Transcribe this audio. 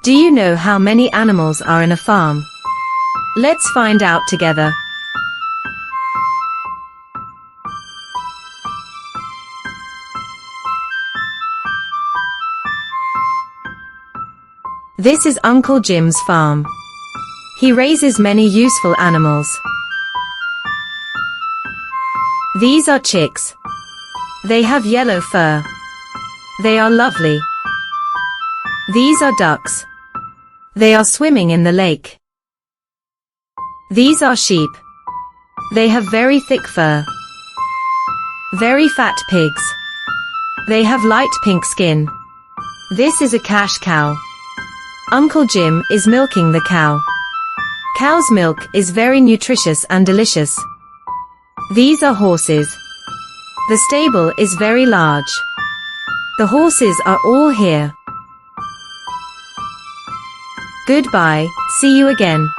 Do you know how many animals are in a farm? Let's find out together. This is Uncle Jim's farm. He raises many useful animals. These are chicks. They have yellow fur. They are lovely. These are ducks. They are swimming in the lake. These are sheep. They have very thick fur. Very fat pigs. They have light pink skin. This is a cash cow. Uncle Jim is milking the cow. Cow's milk is very nutritious and delicious. These are horses. The stable is very large. The horses are all here. Goodbye, see you again.